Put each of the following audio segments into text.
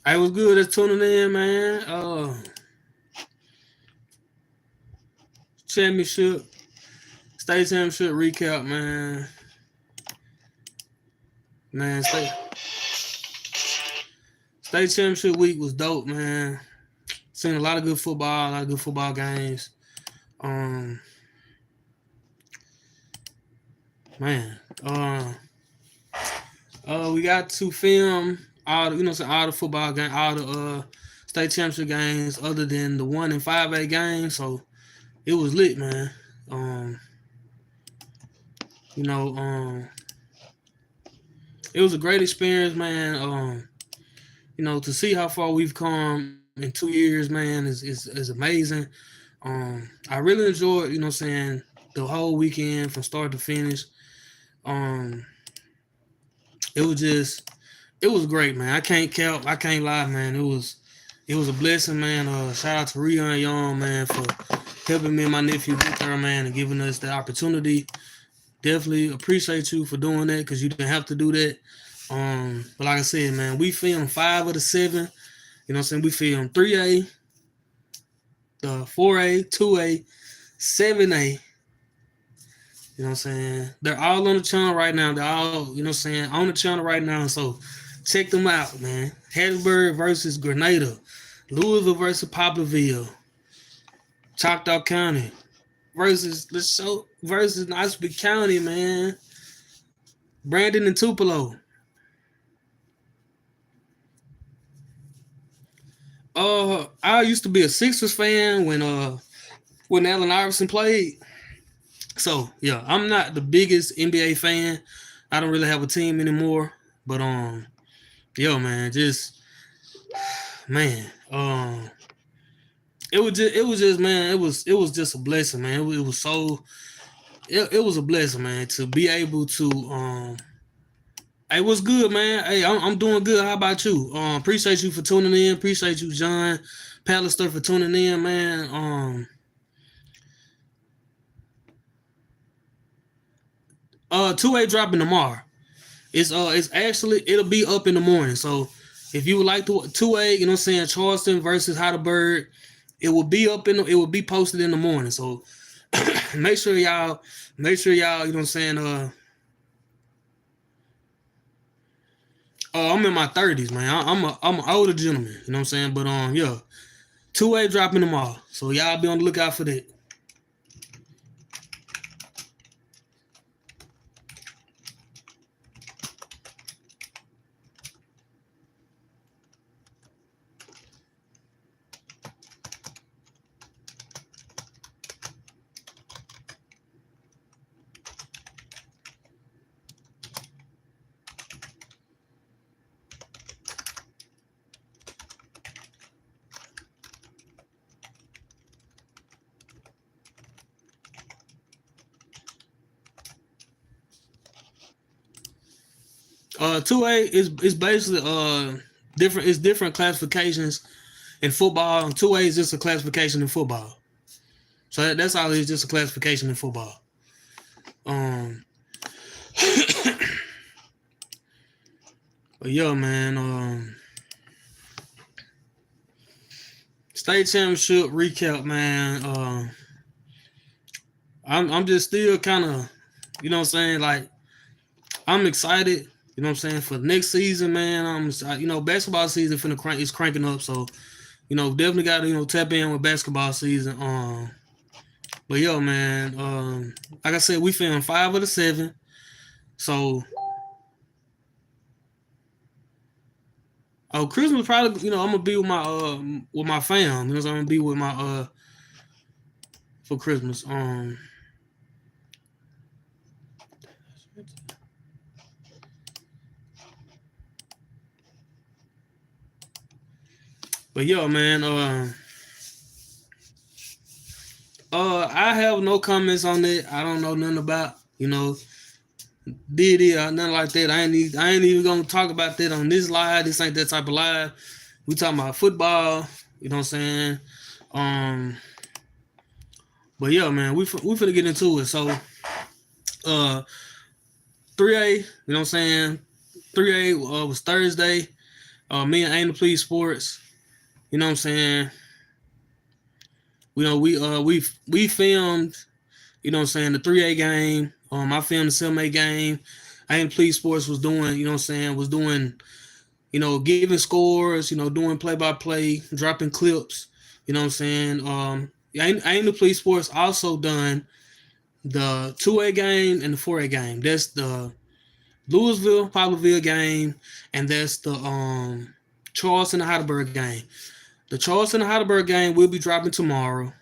I was good at tuning in, man. Championship, state championship recap, man. Man, state championship week was dope, man. Seen a lot of good football, a lot of good football games. Um, man, we got to film all the, all the football game, all the state championship games, other than the 1 and 5A games. So it was lit, man. Um, you know, it was a great experience, man. To see how far we've come in 2 years, man, is amazing. I really enjoyed, saying the whole weekend from start to finish. Um, it was just, it was great, man. I can't lie, man. It was a blessing, man. Shout out to Rion Young, man, for helping me and my nephew get there, man, and giving us the opportunity. Definitely appreciate you for doing that because you didn't have to do that. But like I said, man, we filmed 5 of the 7. You know what I'm saying? We filmed 3A, 4A, 2A, 7A. You know what I'm saying? They're all on the channel right now. They're all, on the channel right now. So check them out, man. Hattiesburg versus Grenada. Louisville versus Poplarville. Choctaw County versus the show versus Nosby County, man. Brandon and Tupelo. I used to be a Sixers fan when Allen Iverson played. So yeah, I'm not the biggest NBA fan. I don't really have a team anymore. But yo man, just man, it was just man, it was just a blessing, man. It was a blessing, man, to be able to Hey, what's good, man? Hey, I'm doing good. How about you? Appreciate you for tuning in. Appreciate you, John Pallister, for tuning in, man. 2A dropping tomorrow. It's actually it'll be up in the morning. So if you would like to 2A, Charleston versus Heidelberg, it will be posted in the morning. So make sure y'all, I'm in my 30s, man. I'm an older gentleman, you know what I'm saying? But yeah, 2A dropping tomorrow. So y'all be on the lookout for that. Two A is basically different. It's different classifications in football. 2A is just a classification in football. So that's all. It's just a classification in football. Um, but yeah, man. State championship recap, man. I'm just still kind of, what I'm saying, like I'm excited. You know what I'm saying, for the next season, man. Basketball season is cranking up, so definitely got to tap in with basketball season. But yo, man, like I said, we filmed 5 of the 7, so Christmas probably I'm gonna be with my fam. I'm gonna be with my for Christmas. But yo, man, I have no comments on it. I don't know nothing about, did it or nothing like that. I ain't even gonna talk about that on this live. This ain't that type of live. We talking about football. You know what I'm saying? Um, but yeah, man, we finna get into it. So, uh, 3A. You know what I'm saying? 3A was Thursday. Me and Ain't Please Sports. You know what I'm saying? We filmed. You know what I'm saying, the 3A game. I filmed the 7A game. Ain't Please Sports was doing. You know what I'm saying, was doing. Giving scores. Doing play by play, dropping clips. You know what I'm saying. Ain't the Police Sports also done the 2A game and the 4A game. That's the Louisville Poplarville game, and that's the Charleston and Heidelberg game. The Charleston and Heidelberg game will be dropping tomorrow.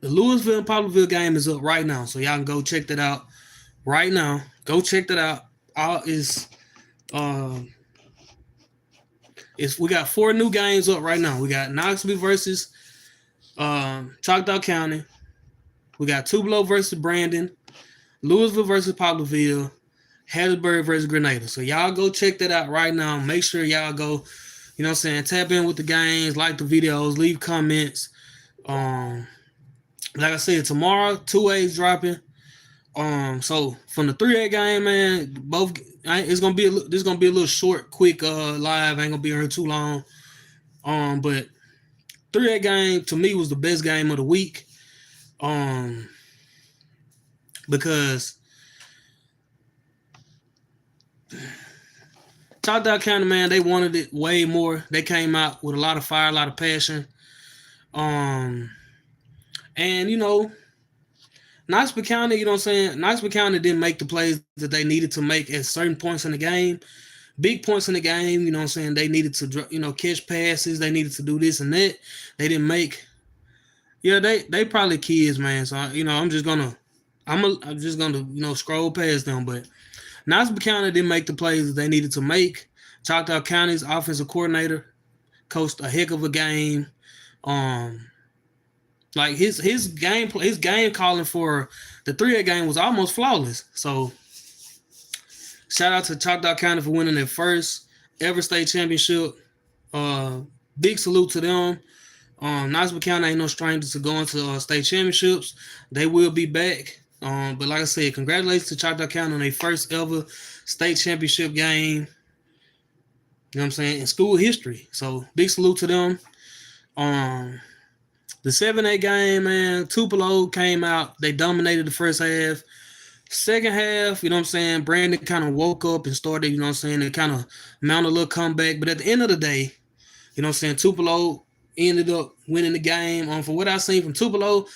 The Louisville and Poplarville game is up right now, so y'all can go check that out right now. Go check that out. All is it's we got 4 new games up right now. We got Knoxville versus Choctaw County. We got Tupelo versus Brandon, Louisville versus Poplarville, Hattiesburg versus Grenada. So y'all go check that out right now. Make sure y'all go, you know what I'm saying, tap in with the games, like the videos, leave comments. Like I said, tomorrow 2A is dropping. So from the 3A game, man, both it's gonna be this is gonna be a little short, quick live. Ain't gonna be here too long. But 3A game to me was the best game of the week. Because Choctaw County, man, they wanted it way more. They came out with a lot of fire, a lot of passion. And Knoxville County, you know what I'm saying? Knoxville County didn't make the plays that they needed to make at certain points in the game. Big points in the game, you know what I'm saying? They needed to, catch passes. They needed to do this and that. They didn't make. Yeah, they probably kids, man. So I'm just gonna, scroll past them. But Knoxville County didn't make the plays that they needed to make. Choctaw County's offensive coordinator coached a heck of a game. Like his game calling for the 3A game was almost flawless. So shout out to Choctaw County for winning their first ever state championship. Big salute to them. Knoxville County ain't no strangers to going to state championships. They will be back. But like I said, congratulations to Choctaw County on their first ever state championship game. You know what I'm saying? In school history. So big salute to them. The 7A game, man, Tupelo came out. They dominated the first half. Second half, you know what I'm saying, Brandon kind of woke up and started, you know what I'm saying, to kind of mount a little comeback. But at the end of the day, you know what I'm saying, Tupelo ended up winning the game. For what I've seen from Tupelo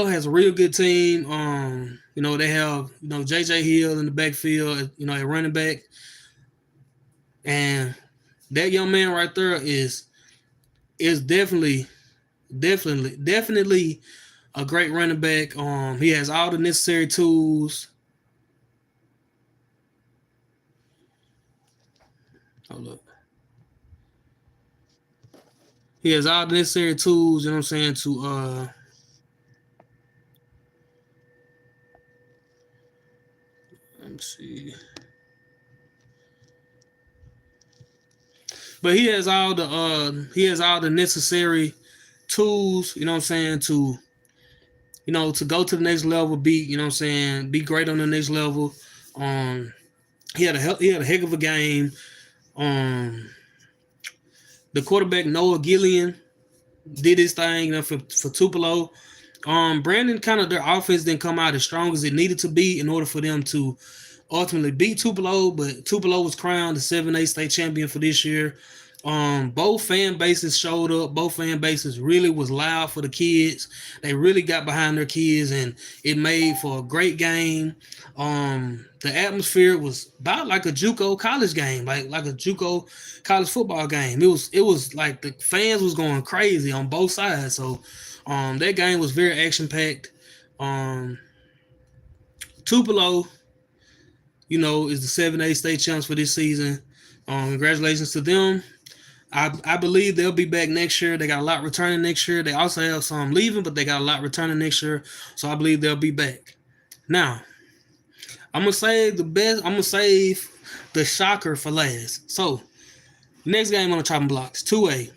has a real good team. They have, J.J. Hill in the backfield, a running back. And that young man right there is definitely a great running back. He has all the necessary tools. Hold up. He has all the necessary tools, you know what I'm saying, to let me see. But he has all the necessary tools, you know what I'm saying, to go to the next level, be great on the next level. He had a heck of a game. The quarterback Noah Gillian did his thing, for Tupelo. Brandon their offense didn't come out as strong as it needed to be in order for them to ultimately beat Tupelo, but Tupelo was crowned the 7A state champion for this year. Both fan bases showed up. Both fan bases really was loud for the kids. They really got behind their kids, and it made for a great game. The atmosphere was about like a JUCO college game, like a JUCO college football game. It was like the fans was going crazy on both sides. So that game was very action packed. Tupelo, is the 7A state champs for this season. Congratulations to them. I believe they'll be back next year. They got a lot returning next year. They also have some leaving, but they got a lot returning next year. So I believe they'll be back. Now, I'm gonna save the best. I'm gonna save the shocker for last. So next game on the chopping blocks, 2A.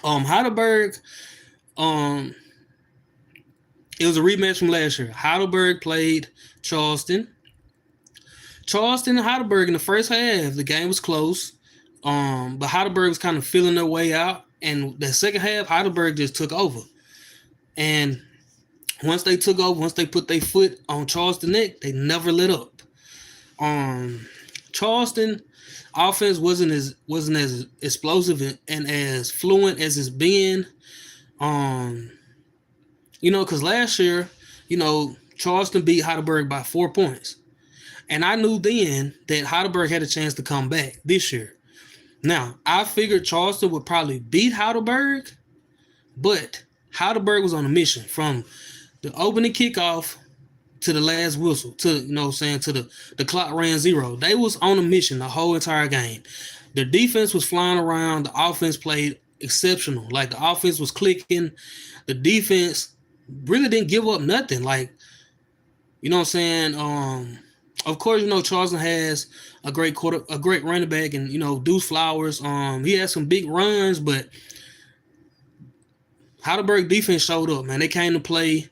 Heidelberg. Um, it was a rematch from last year. Heidelberg played Charleston. Charleston and Heidelberg in the first half, the game was close. But Heidelberg was kind of feeling their way out, and the second half, Heidelberg just took over. And once they took over, once they put their foot on Charleston neck, they never let up. Charleston offense wasn't as explosive and as fluent as it's been. Because last year, Charleston beat Heidelberg by 4 points. And I knew then that Heidelberg had a chance to come back this year. Now, I figured Charleston would probably beat Heidelberg, but Heidelberg was on a mission from the opening kickoff to the last whistle, to the clock ran zero. They was on a mission the whole entire game. The defense was flying around. The offense played exceptional. Like, the offense was clicking. The defense really didn't give up nothing. Like, of course, Charleston has a great running back, and Deuce Flowers. He had some big runs, but Heidelberg defense showed up, man. They came to play.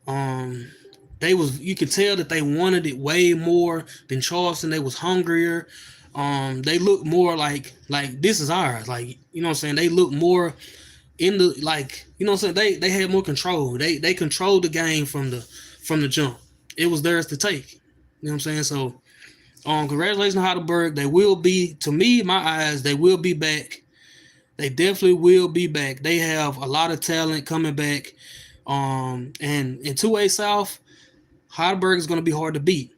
You could tell that they wanted it way more than Charleston. They was hungrier. They looked more like this is ours. Like, they looked more in the they had more control. They controlled the game from the jump. It was theirs to take. So congratulations to Heidelberg. They will be, to me, my eyes, they will be back. They definitely will be back. They have a lot of talent coming back. And in 2A South, Heidelberg is going to be hard to beat.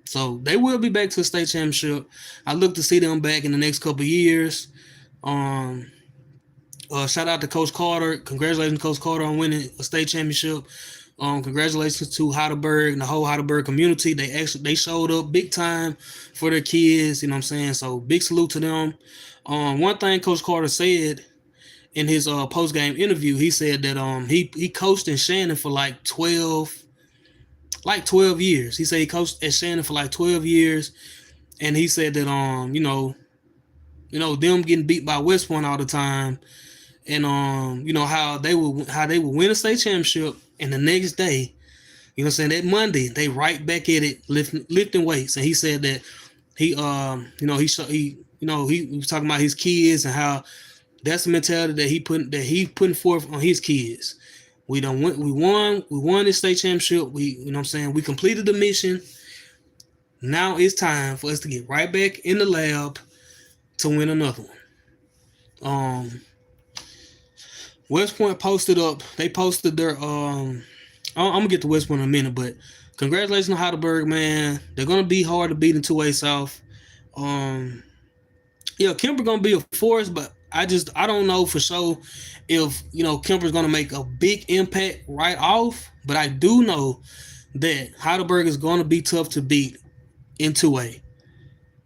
So they will be back to the state championship. I look to see them back in the next couple of years. Shout out to Coach Carter. Congratulations, Coach Carter, on winning a state championship. Congratulations to Heidelberg and the whole Heidelberg community. They showed up big time for their kids. So big salute to them. One thing Coach Carter said in his post-game interview, he said that he coached in Shannon for like 12 years. He said he coached at Shannon for like 12 years, and he said that them getting beat by West Point all the time, and how they would win a state championship, and the next day, that Monday they right back at it lifting weights. And he said that he was talking about his kids and how that's the mentality that he putting forth on his kids. We won this state championship. We completed the mission. Now it's time for us to get right back in the lab to win another one. West Point posted up. They posted their I'm gonna get to West Point in a minute, but congratulations to Heidelberg, man. They're gonna be hard to beat in 2A South. Kemper gonna be a force, but I don't know for sure if Kemper's gonna make a big impact right off. But I do know that Heidelberg is gonna be tough to beat in 2A.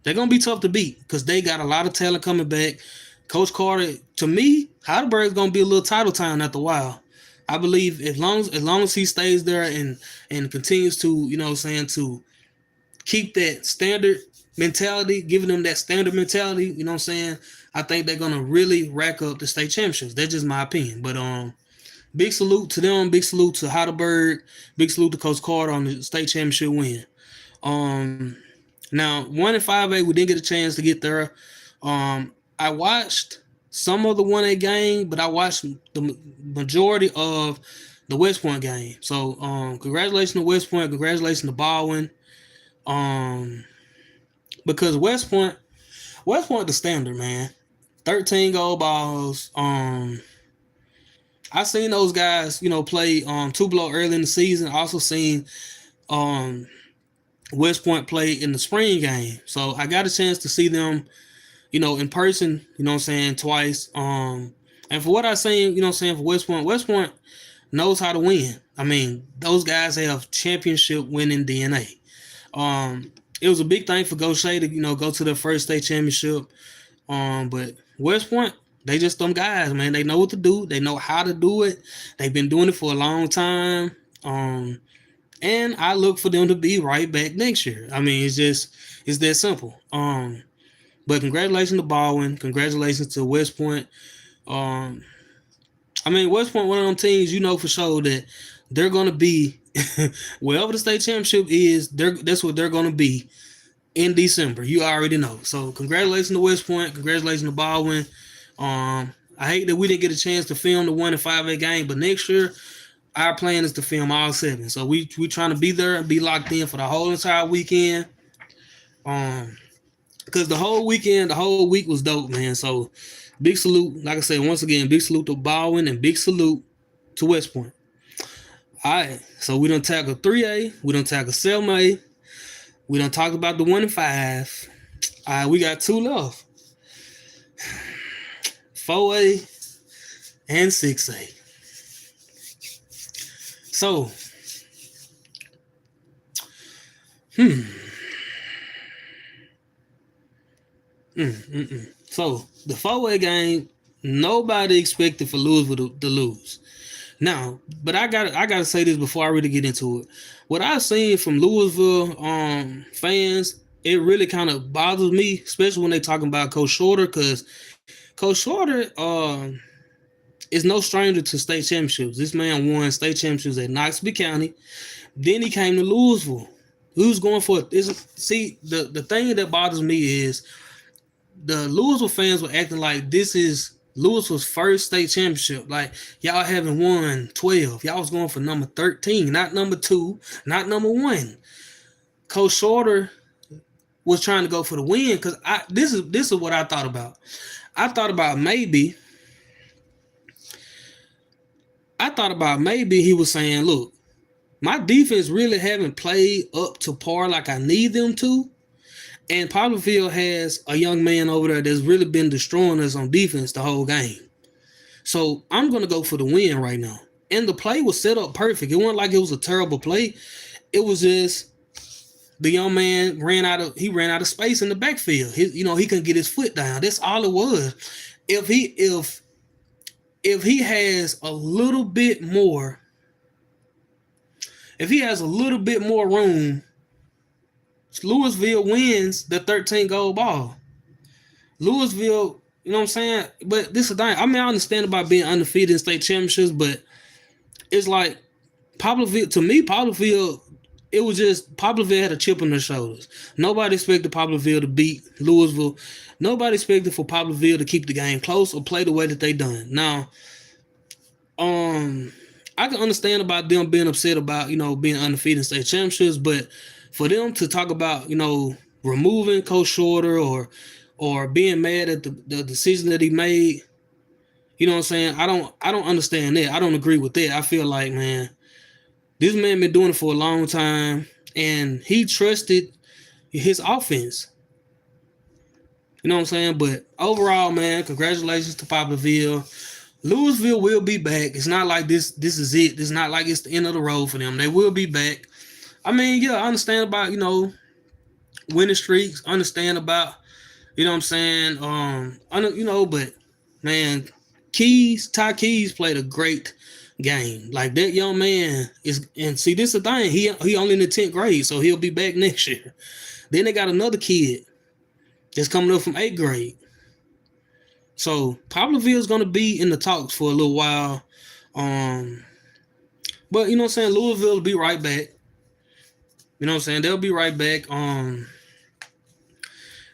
They're gonna be tough to beat because they got a lot of talent coming back. Coach Carter, to me, Heidelberg's gonna be a little title town after a while. I believe as long as he stays there and continues to, to keep that standard mentality, giving them that standard mentality, I think they're gonna really rack up the state championships. That's just my opinion. But big salute to them, big salute to Heidelberg, big salute to Coach Carter on the state championship win. Now 1 and 5A, we didn't get a chance to get there. I watched some of the 1A game, but I watched the majority of the West Point game. So congratulations to West Point, congratulations to Baldwin. Because West Point the standard, man. 13 goal balls. I seen those guys, play two-blow early in the season. I also seen West Point play in the spring game. So I got a chance to see them, in person, twice. And for what I seen, for West Point knows how to win. I mean, those guys have championship winning DNA. It was a big thing for Gaucher to, go to their first state championship. But West Point, they just them guys, man. They know what to do. They know how to do it. They've been doing it for a long time. And I look for them to be right back next year. I mean, it's that simple. But congratulations to Baldwin. Congratulations to West Point. Um, I mean, West Point, one of them teams, you know for sure that they're gonna be wherever the state championship is. That's what they're gonna be in December. You already know. So congratulations to West Point. Congratulations to Baldwin. I hate that we didn't get a chance to film the 1 and 5A game, but next year our plan is to film all 7. So we trying to be there and be locked in for the whole entire weekend. Because the whole week was dope, man. So big salute, like I said, once again, big salute to Baldwin and big salute to West Point. All right, so we done tackle 3A, we done tackle 7A, we done talked about the 1 and 5. All right, we got 2 left. 4A and 6A. So, So the 4A game, nobody expected for Louisville to lose. Now, but I gotta say this before I really get into it. What I've seen from Louisville fans, it really kind of bothers me, especially when they talking about Coach Shorter, because Coach Shorter is no stranger to state championships. This man won state championships at Knoxville County. Then he came to Louisville. Who's going for it? See, the thing that bothers me is the Louisville fans were acting like this is Louisville's first state championship. Like, y'all haven't won 12. Y'all was going for number 13, not number 2, not number 1. Coach Shorter was trying to go for the win because this is what I thought about. I thought about maybe he was saying, look, my defense really haven't played up to par like I need them to. And Poplarville has a young man over there that's really been destroying us on defense the whole game. So I'm going to go for the win right now. And the play was set up perfect. It wasn't like it was a terrible play. It was just the young man ran out of space in the backfield. He couldn't get his foot down. That's all it was. If he has a little bit more room, Louisville wins the 13-goal ball. Louisville, you know what I'm saying? But this is the thing. I mean, I understand about being undefeated in state championships, but it's like Poplarville, it was just Poplarville had a chip on their shoulders. Nobody expected Poplarville to beat Louisville. Nobody expected for Poplarville to keep the game close or play the way that they done. Now, I can understand about them being upset about, being undefeated in state championships, but for them to talk about, removing Coach Shorter or being mad at the decision that he made, you know what I'm saying? I don't understand that. I don't agree with that. I feel like, man, this man been doing it for a long time, and he trusted his offense. You know what I'm saying? But overall, man, congratulations to Poplarville. Louisville will be back. It's not like this is it. It's not like it's the end of the road for them. They will be back. I mean, yeah, I understand about, winning streaks. Understand about, you know what I'm saying? But, man, Ty Keys played a great game. Like, that young man is, and see, this is the thing. He only in the 10th grade, so he'll be back next year. Then they got another kid that's coming up from 8th grade. So Poplarville is going to be in the talks for a little while. But, you know what I'm saying? Louisville will be right back. You know what I'm saying? They'll be right back. And,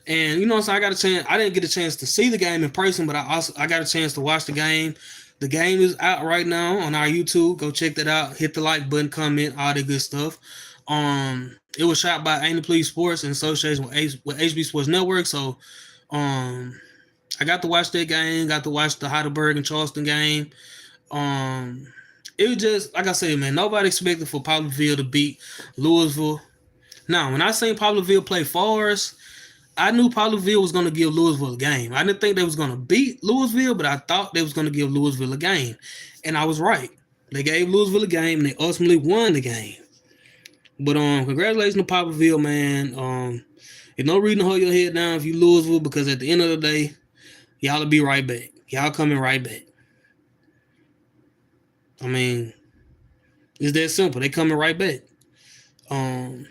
you know what I'm saying? I didn't get a chance to see the game in person, but I got a chance to watch the game. The game is out right now on our YouTube. Go check that out. Hit the like button, comment, all that good stuff. It was shot by Ain't Please Sports in association with HB Sports Network. So, I got to watch that game. Got to watch the Heidelberg and Charleston game. It was just, like I said, man, nobody expected for Poplarville to beat Louisville. Now, when I seen Poplarville play Forest, I knew Poplarville was going to give Louisville a game. I didn't think they was going to beat Louisville, but I thought they was going to give Louisville a game. And I was right. They gave Louisville a game, and they ultimately won the game. But congratulations to Poplarville, man. There's no reason to hold your head down if you Louisville, because at the end of the day, Y'all will be right back. Y'all coming right back. I mean, it's that simple. They coming right back. Um,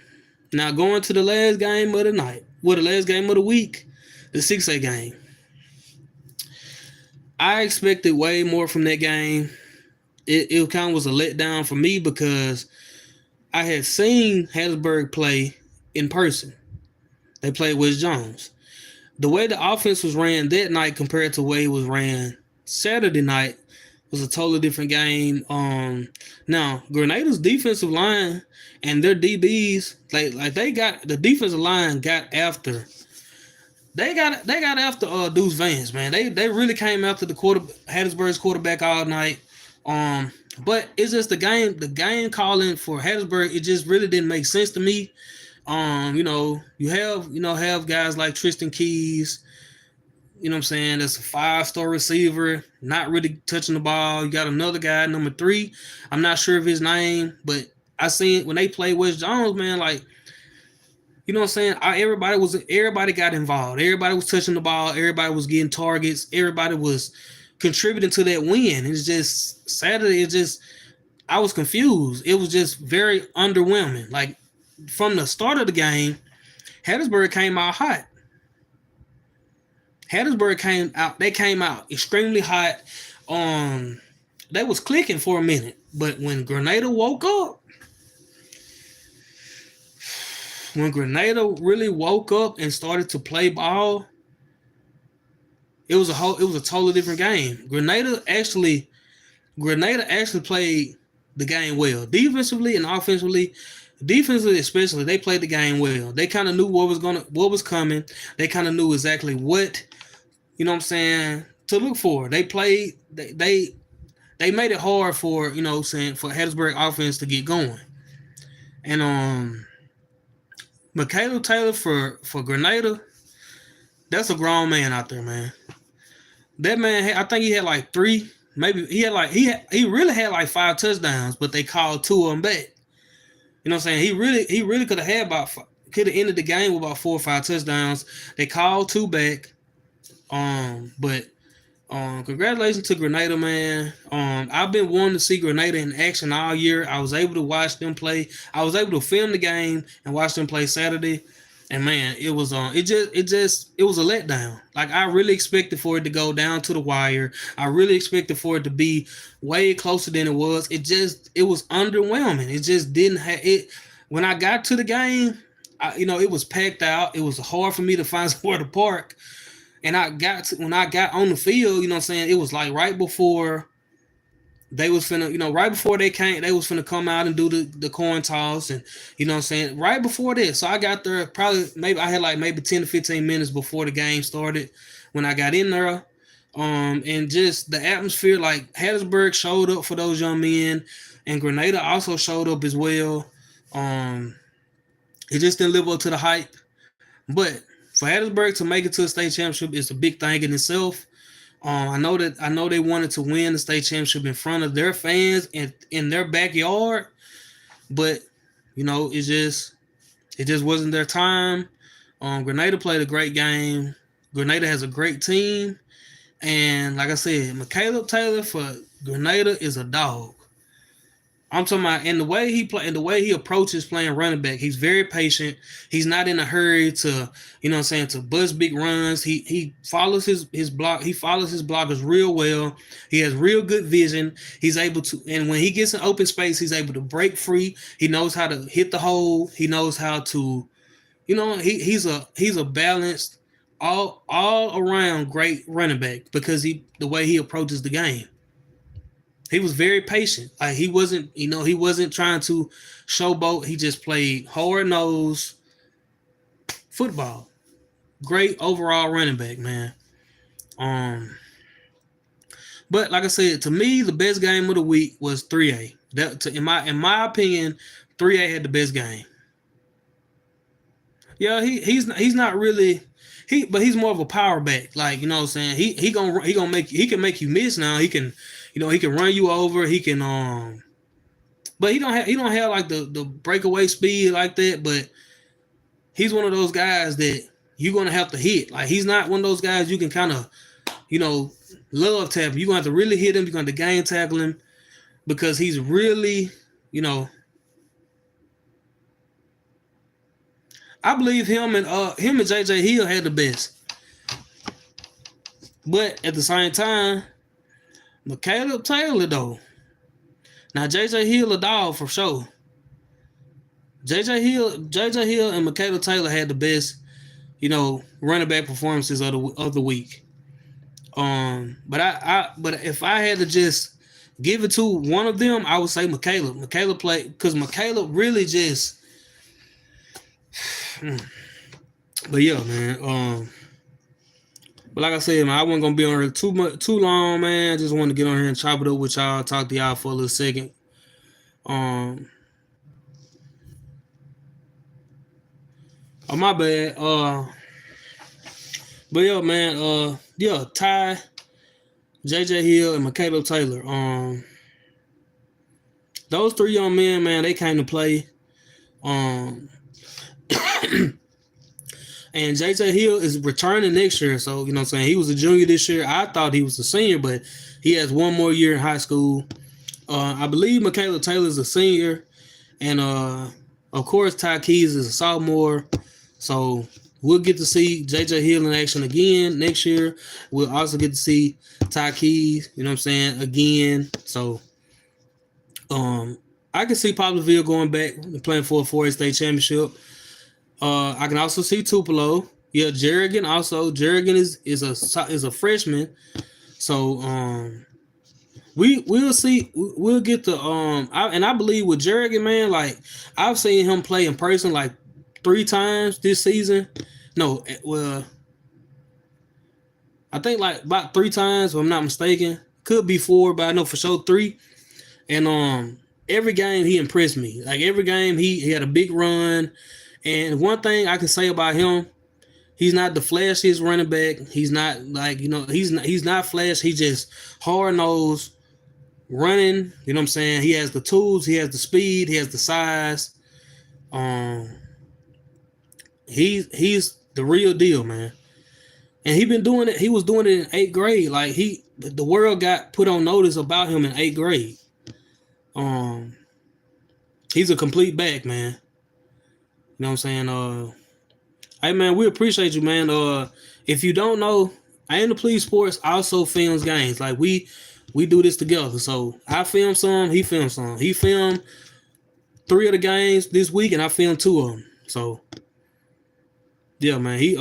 Now going to the last game of the night, the last game of the week, the 6A game. I expected way more from that game. It kind of was a letdown for me because I had seen Hattiesburg play in person. They played West Jones. The way the offense was ran that night compared to the way it was ran Saturday night was a totally different game. Now Grenada's defensive line and their DBs, like they got the defensive line got after. They got after Deuce Vance, man. They really came after Hattiesburg's quarterback all night. But it's just the game calling for Hattiesburg, it just really didn't make sense to me. You have guys like Tristan Keys, you know what I'm saying? That's a 5-star receiver, not really touching the ball. You got another guy, number 3. I'm not sure of his name, but I seen when they played West Jones, man, like, you know what I'm saying? Everybody got involved. Everybody was touching the ball. Everybody was getting targets. Everybody was contributing to that win. It's just Saturday. I was confused. It was just very underwhelming. Like from the start of the game, Hattiesburg came out hot. Hattiesburg came out. They came out extremely hot. They was clicking for a minute, but when Grenada woke up, when Grenada really woke up and started to play ball, it was a totally different game. Grenada actually played the game well, defensively and offensively. Defensively, especially, they played the game well. They kind of knew what was coming. They kind of knew exactly what, you know what I'm saying, to look for. They played. They made it hard for, you know what I'm saying, for Hattiesburg offense to get going. And Michaela Taylor for Grenada, that's a grown man out there, man. That man, I think he had like 3, maybe he really had like 5 touchdowns, but they called 2 of them back. You know what I'm saying? He really could have ended the game with about 4 or 5 touchdowns. They called 2 back. But congratulations to Grenada, man. I've been wanting to see Grenada in action all year. I was able to watch them play. I was able to film the game and watch them play Saturday. And man, it was it was a letdown. Like I really expected for it to go down to the wire. I really expected for it to be way closer than it was. It was underwhelming. It just didn't have it. When I got to the game, it was packed out. It was hard for me to find somewhere to park. And when I got on the field, you know what I'm saying, it was like right before they was finna, right before they was finna come out and do the coin toss, and you know what I'm saying, right before that. So I got there I had like maybe 10 to 15 minutes before the game started when I got in there. And just the atmosphere, like Hattiesburg showed up for those young men, and Grenada also showed up as well. It just didn't live up to the hype. But for Hattiesburg to make it to a state championship is a big thing in itself. I know they wanted to win the state championship in front of their fans and in their backyard, but it just wasn't their time. Grenada played a great game. Grenada has a great team, and like I said, Michaela Taylor for Grenada is a dog. I'm talking about in the way he play, in the way he approaches playing running back. He's very patient. He's not in a hurry to, to bust big runs. He follows his block. He follows his blockers real well. He has real good vision. He's able to, and when he gets in open space, he's able to break free. He knows how to hit the hole. He knows how to, he's a balanced, all around great running back because the way he approaches the game. He was very patient. Like he wasn't trying to showboat. He just played hard-nosed football. Great overall running back, man. But like I said, to me, the best game of the week was 3A. In my opinion, 3A had the best game. Yeah, he's not really but he's more of a power back. Like, you know what I'm saying? He can make you miss now. He can he can run you over. He can but he don't have like the breakaway speed like that, but he's one of those guys that you're gonna have to hit. Like he's not one of those guys you can kind of you know, love tackle. You're gonna have to really hit him. You're gonna have to game tackle him because he's really, you know, I believe him and JJ Hill had the best. But at the same time, Caleb Taylor though. Now JJ Hill a dog for sure. JJ Hill and Caleb Taylor had the best, you know, running back performances of the week. But if I had to just give it to one of them, I would say McCaleb. McCaleb played because McCaleb really just. But yeah, man. But like I said, man, I wasn't gonna be on here too long, man. I just wanted to get on here and chop it up with y'all, talk to y'all for a little second. Oh my bad. But yeah, man. Yeah, Ty, JJ Hill, and Caleb Taylor. Those three young men, man, they came to play. And JJ Hill is returning next year. So, you know what I'm saying? He was a junior this year. I thought he was a senior, but he has one more year in high school. I believe Caleb Taylor is a senior. And, of course, Ty Keys is a sophomore. So, we'll get to see JJ Hill in action again next year. We'll also get to see Ty Keys, you know what I'm saying, again. So, I can see Poplarville going back and playing for a 4A state championship. I can also see Tupelo. Yeah, Jerrigan also. Jerrigan is a freshman. So we'll see. We'll get the I believe with Jerrigan, man, like I've seen him play in person like 3 times this season. No, well, I think like about 3 times, if I'm not mistaken. Could be 4, but I know for sure 3. And every game he impressed me. Like every game he had a big run. And one thing I can say about him, he's not the flashiest running back. He's not like, you know, he's not flash. He just hard-nosed running. You know what I'm saying? He has the tools. He has the speed. He has the size. He's the real deal, man. And he been doing it. He was doing it in 8th grade. Like the world got put on notice about him in 8th grade. He's a complete back, man. You know what I'm saying? Hey, man, we appreciate you, man. If you don't know, I Am the Police Sports also films games. Like, we do this together. So, I film some, he filmed some. He filmed 3 of the games this week, and I filmed 2 of them. So, yeah, man, he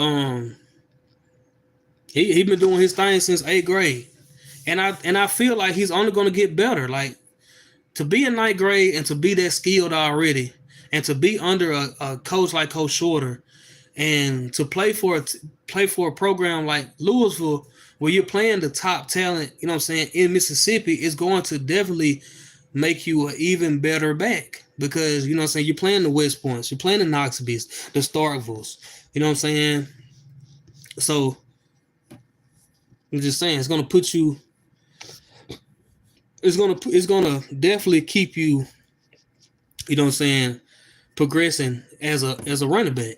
been doing his thing since 8th grade. And I feel like he's only going to get better. Like, to be in 9th grade and to be that skilled already, and to be under a coach like Coach Shorter, and to play for a program like Louisville, where you're playing the top talent, you know what I'm saying, in Mississippi, is going to definitely make you an even better back. Because, you know what I'm saying, you're playing the West Points, you're playing the Knoxvilles, the Starkvilles, you know what I'm saying? So, I'm just saying, it's going to put you, it's going to definitely keep you, you know what I'm saying, progressing as a running back.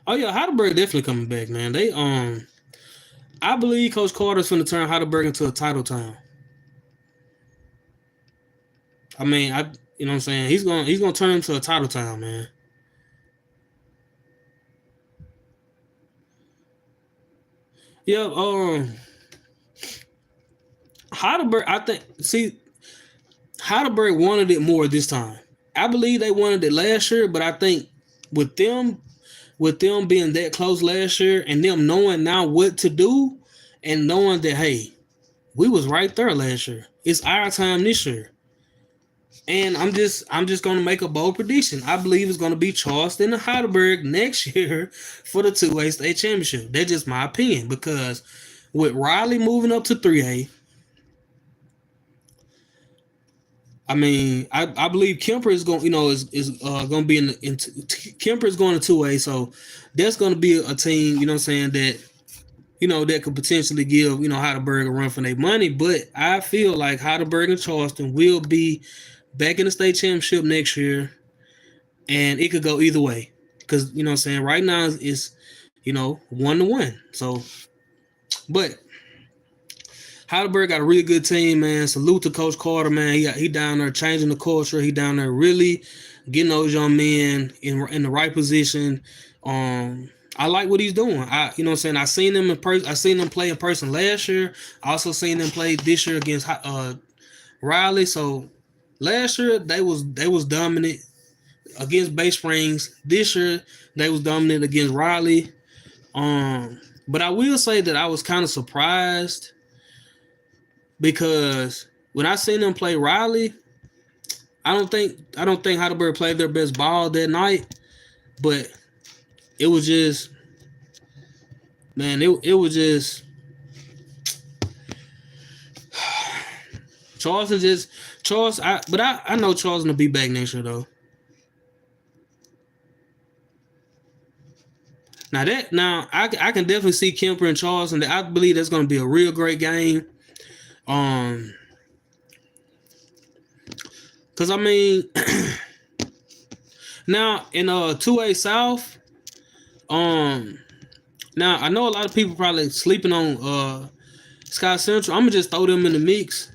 Oh yeah, Heidelberg definitely coming back, man. They I believe Coach Carter's gonna turn Heidelberg into a title town. I mean, you know what I'm saying? He's gonna turn into a title town, man. Yeah, Heidelberg, Heidelberg wanted it more this time. I believe they wanted it last year, but I think with them being that close last year and them knowing now what to do and knowing that, hey, we was right there last year. It's our time this year. And I'm just gonna make a bold prediction. I believe it's gonna be Charleston and Heidelberg next year for the 2A state championship. That's just my opinion, because with Riley moving up to 3A, I mean, I believe Kemper is going, is going to be in Kemper is going to 2A, so there's going to be a team, you know what I'm saying, that, that could potentially give, Heidelberg a run for their money. But I feel like Heidelberg and Charleston will be back in the state championship next year, and it could go either way. Because, you know what I'm saying, right now 1-1. So, but Heidelberg got a really good team, man. Salute to Coach Carter, man. He down there changing the culture. He down there really getting those young men in the right position. I like what he's doing. What I'm saying, I seen them in person. I seen them play in person last year. I also seen them play this year against Riley. So last year they was dominant against Bay Springs. This year they was dominant against Riley. But I will say that I was kind of surprised because when I seen them play Riley, I don't think Heidelberg played their best ball that night, but it was just, man, it was just I know Charleston will be back next year though. Now I can definitely see Kemper and Charleston. I believe that's going to be a real great game. Cause I mean, now in 2A South, now I know a lot of people probably sleeping on Scott Central. I'm gonna just throw them in the mix.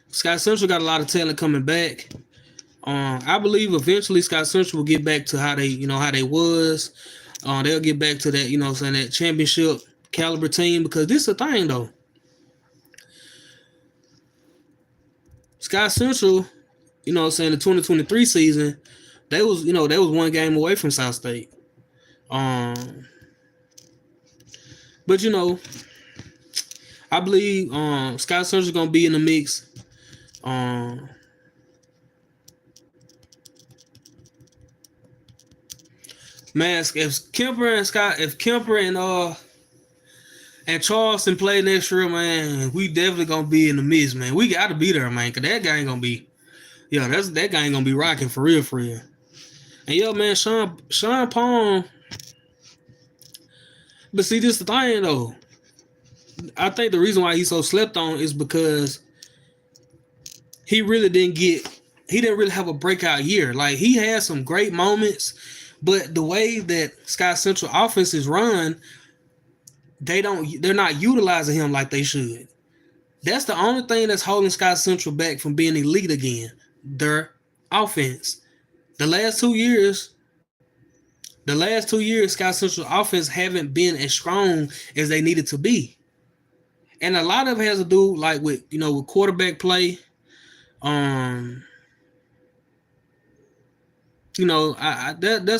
Scott Central got a lot of talent coming back. I believe eventually Scott Central will get back to how they was. They'll get back to that, that championship caliber team, because this is the thing though. Scott Central, the 2023 season, they was one game away from South State. But I believe Scott Central's gonna be in the mix. Man, if Kemper and Charleston play next year, man, we definitely gonna be in the mix, man. We gotta be there, man, cause that game gonna be, that game gonna be rocking for real, for real. And man, Sean Palm. But see, this is the thing though. I think the reason why he's so slept on is because he didn't really have a breakout year. Like, he had some great moments, but the way that Scott Central offense is run, they're not utilizing him like they should. That's the only thing that's holding Scott Central back from being elite again. Their offense. The last 2 years, Scott Central offense haven't been as strong as they needed to be. And a lot of it has to do with quarterback play. That's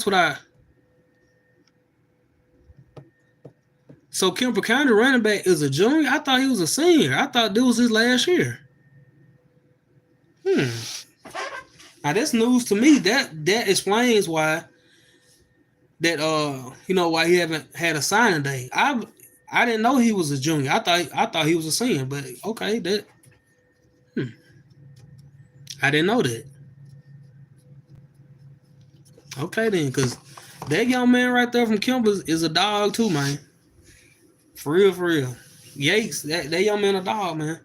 what I. So Kemper County running back is a junior? I thought he was a senior. I thought this was his last year. Now that's news to me. That explains why why he haven't had a signing day. I didn't know he was a junior. I thought he was a senior, but okay, I didn't know that. Okay then, because that young man right there from Kemper is a dog too, man. For real, for real. Yates, that young man a dog, man.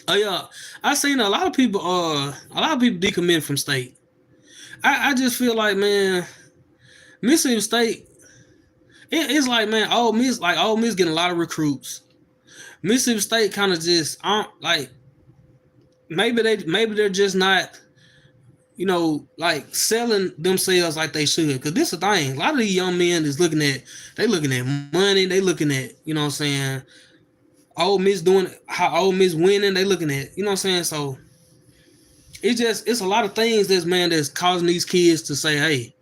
Oh yeah, I seen a lot of people decommit from state. I just feel like, man, Mississippi State, it's like, man, Ole Miss getting a lot of recruits. Mississippi State kind of just maybe they're just not selling themselves like they should. Because this is the thing. A lot of these young men is looking at money. They looking at, Ole Miss doing how Ole Miss winning. They looking at, so it's a lot of things that's causing these kids to say, hey,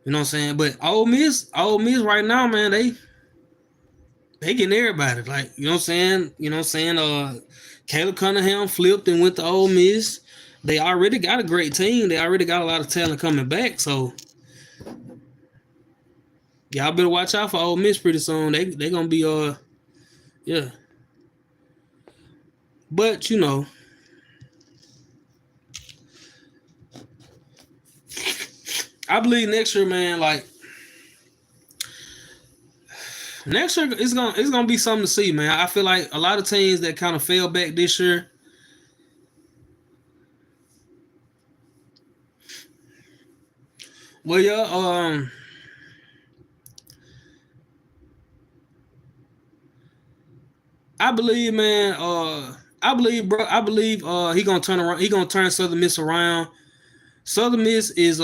But Ole Miss right now, man, they getting everybody. Like, Caleb Cunningham flipped and went to Ole Miss. They already got a great team. They already got a lot of talent coming back. So y'all better watch out for Ole Miss pretty soon. They gonna be yeah. But I believe next year, man, next year it's gonna be something to see, man. I feel like a lot of teams that kind of fell back this year. Well, yeah, I believe, man. I believe, bro. I believe he gonna turn around. He gonna turn Southern Miss around. Southern Miss is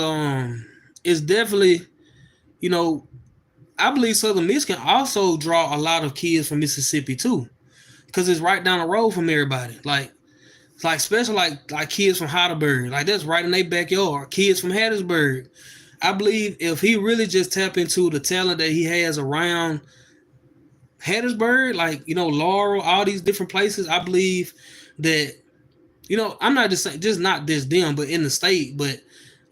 definitely, you know, I believe Southern Miss can also draw a lot of kids from Mississippi too, because it's right down the road from everybody. Like special like kids from Heidelberg, like that's right in their backyard. Kids from Hattiesburg. I believe if he really just tap into the talent that he has around Hattiesburg, like Laurel, all these different places, I believe that I'm not just saying just not this them, but in the state, but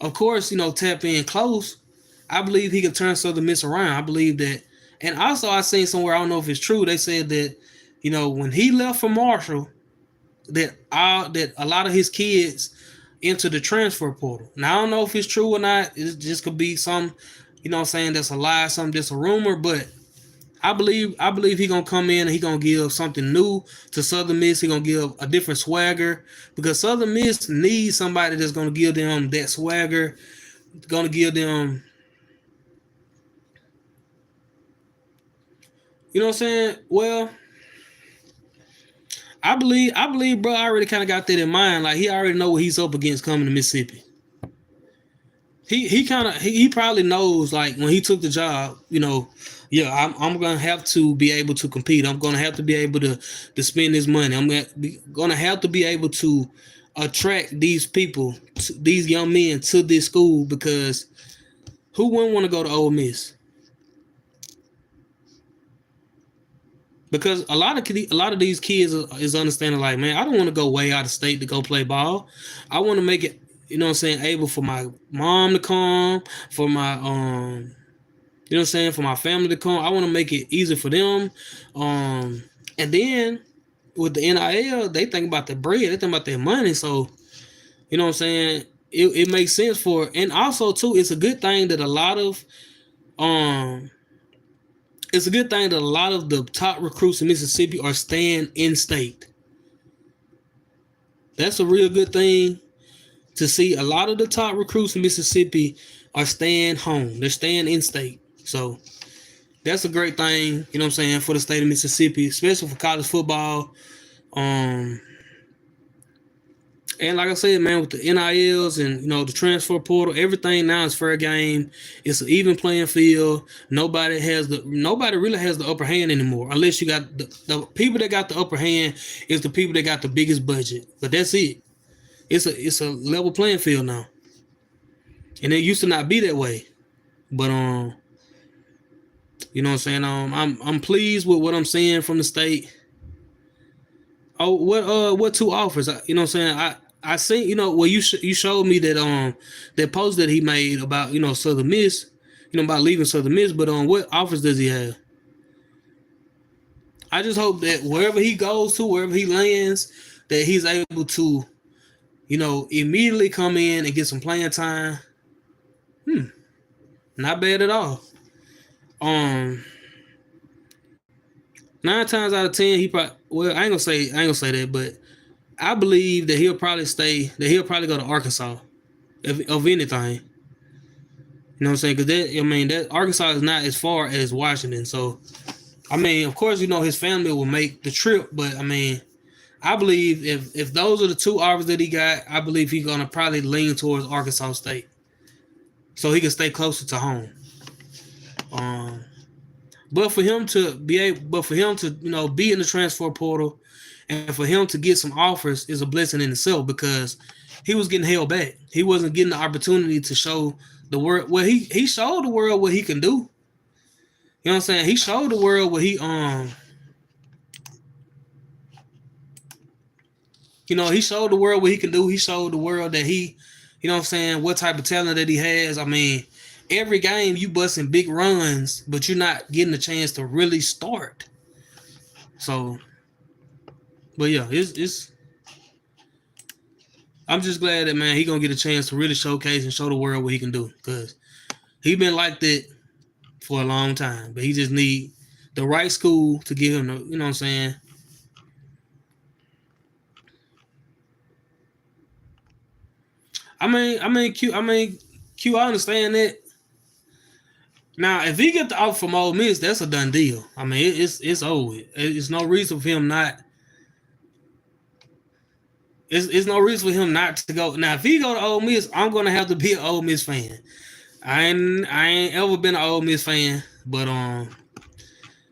of course tap in close. I believe he could turn Southern Miss around. I believe that, and also I seen somewhere, I don't know if it's true. They said that when he left for Marshall, that a lot of his kids into the transfer portal. Now I don't know if it's true or not. It just could be some, saying that's a lie, something that's a rumor. But I believe he gonna come in and he gonna give something new to Southern Miss. He gonna give a different swagger because Southern Miss needs somebody that's gonna give them that swagger. Gonna give them, what I'm saying? Well, I believe, bro. I already kind of got that in mind. Like he already know what he's up against coming to Mississippi. He probably knows, like when he took the job, yeah, I'm gonna have to be able to compete. I'm gonna have to be able to spend this money. I'm gonna have to be able to attract these people, these young men to this school because who wouldn't want to go to Ole Miss? Because a lot of these kids is understanding, like, man, I don't want to go way out of state to go play ball. I want to make it, able for my mom to come, for my for my family to come. I want to make it easy for them. And then with the NIL, they think about the bread, they think about their money. So, it makes sense and also too, it's a good thing that um a lot of the top recruits in Mississippi are staying in state. That's a real good thing to see. A lot of the top recruits in Mississippi are staying home. They're staying in state. So that's a great thing, for the state of Mississippi, especially for college football. And like I said, man, with the NILs and the transfer portal, everything now is fair game. It's an even playing field. Nobody really has the upper hand anymore, unless you got the people that got the upper hand is the people that got the biggest budget. But that's it. It's a level playing field now, and it used to not be that way. But you know what I'm saying? I'm pleased with what I'm seeing from the state. Oh, what two offers? You know what I'm saying? I seen, well, you showed me that post that he made about Southern Miss, about leaving Southern Miss. But what offers does he have? I just hope that wherever he goes to, wherever he lands, that he's able to, immediately come in and get some playing time. Not bad at all. 9 times out of 10, he probably, well, I ain't gonna say that, but I believe that he'll probably stay. That he'll probably go to Arkansas, if of anything. You know what I'm saying? Because that Arkansas is not as far as Washington. So, of course, his family will make the trip, but I believe if those are the two offers that he got, I believe he's gonna probably lean towards Arkansas State, so he can stay closer to home. But for him to be be in the transfer portal, and for him to get some offers is a blessing in itself because he was getting held back. He wasn't getting the opportunity to show the world. Well, he showed the world what he can do. You know what I'm saying? He showed the world what he showed the world what he can do. He showed the world that what type of talent that he has. Every game you busting big runs, but you're not getting a chance to really start. So, but yeah, it's I'm just glad that, man, he gonna get a chance to really showcase and show the world what he can do, because he been like that for a long time, but he just need the right school to give him the, you know what I'm saying? Q, I understand that. Now, if he get the offer from Ole Miss, that's a done deal. I mean, it's over. It's no reason for him not. It's no reason for him not to go. Now, if he go to Ole Miss, I'm gonna have to be an Ole Miss fan. I ain't ever been an Ole Miss fan, but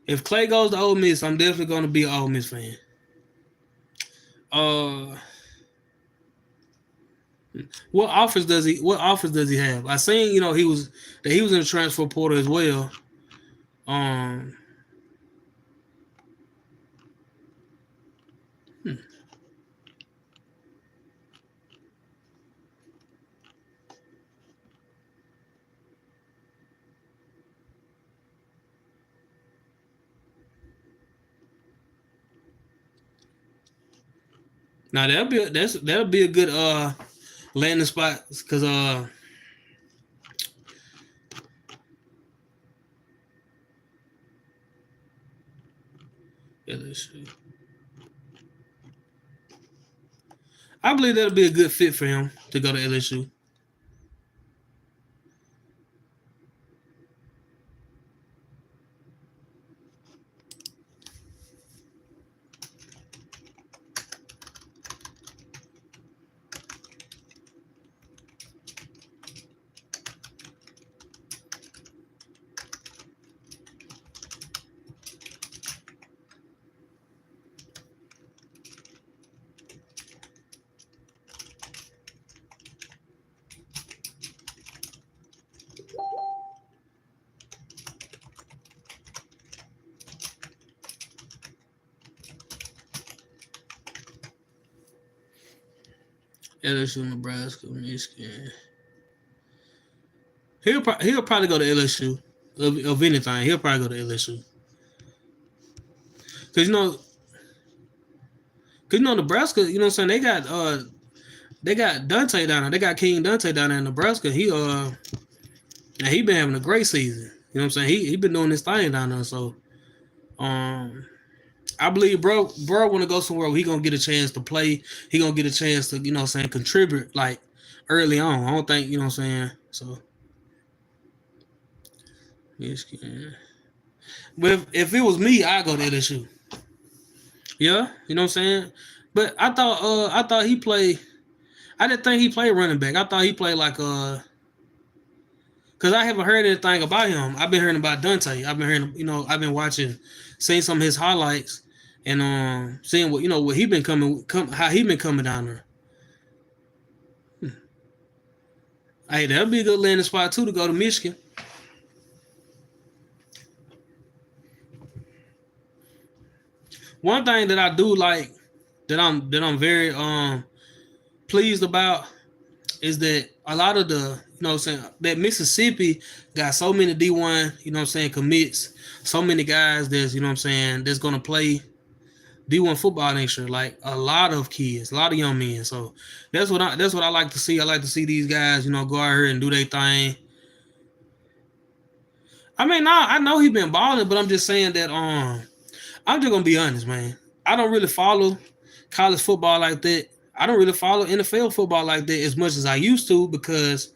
if Clay goes to Ole Miss, I'm definitely gonna be an Ole Miss fan. Uh, what offers does he? What offers does he have? I seen he was in the transfer portal as well. Um, hmm. Now that'll be a good landing spot because LSU. I believe that'll be a good fit for him to go to LSU. LSU, Nebraska, Michigan. He'll probably go to LSU. Of anything, he'll probably go to LSU. Cause Nebraska, you know what I'm saying, they got Dante down there. They got King Dante down there in Nebraska. He been having a great season. You know what I'm saying? He been doing his thing down there. So um I believe bro wanna go somewhere where he gonna get a chance to play. He gonna get a chance to, you know what I'm saying, contribute like early on. I don't think, you know what I'm saying. So Michigan. But if it was me, I'd go to LSU. Yeah, you know what I'm saying? But I thought he played. I didn't think he played running back. I thought he played like because I haven't heard anything about him. I've been hearing about Dante. I've been hearing, I've been watching, seeing some of his highlights, and seeing what he been how he been coming down there. Hey, that'll be a good landing spot too to go to Michigan. One thing that I do like that I'm very pleased about is that a lot of what I'm saying, that Mississippi got so many D1, you know what I'm saying, commits, so many guys that's, you know what I'm saying, that's gonna play D1 football next year. Like a lot of kids, a lot of young men. So that's what I like to see. I like to see these guys, go out here and do their thing. I mean, I know he been balling, but I'm just saying that I'm just gonna be honest, man. I don't really follow college football like that. I don't really follow NFL football like that as much as I used to because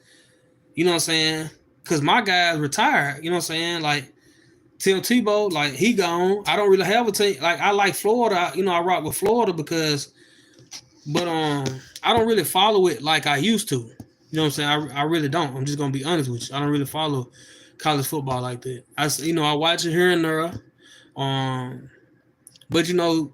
you know what I'm saying? Because my guys retired. You know what I'm saying? Like Tim Tebow, like he gone. I don't really have a team. Like I like Florida. I rock with Florida but I don't really follow it like I used to. You know what I'm saying? I really don't. I'm just gonna be honest with you. I don't really follow college football like that. I watch it here and there. Um, but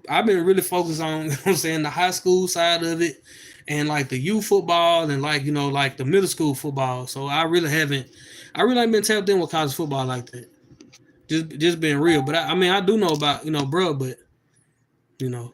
I've been really focused on, what I'm saying, the high school side of it and like the youth football and like, like the middle school football. So I really haven't been tapped in with college football like that. Just being real. But I mean I do know about, bro, but you know.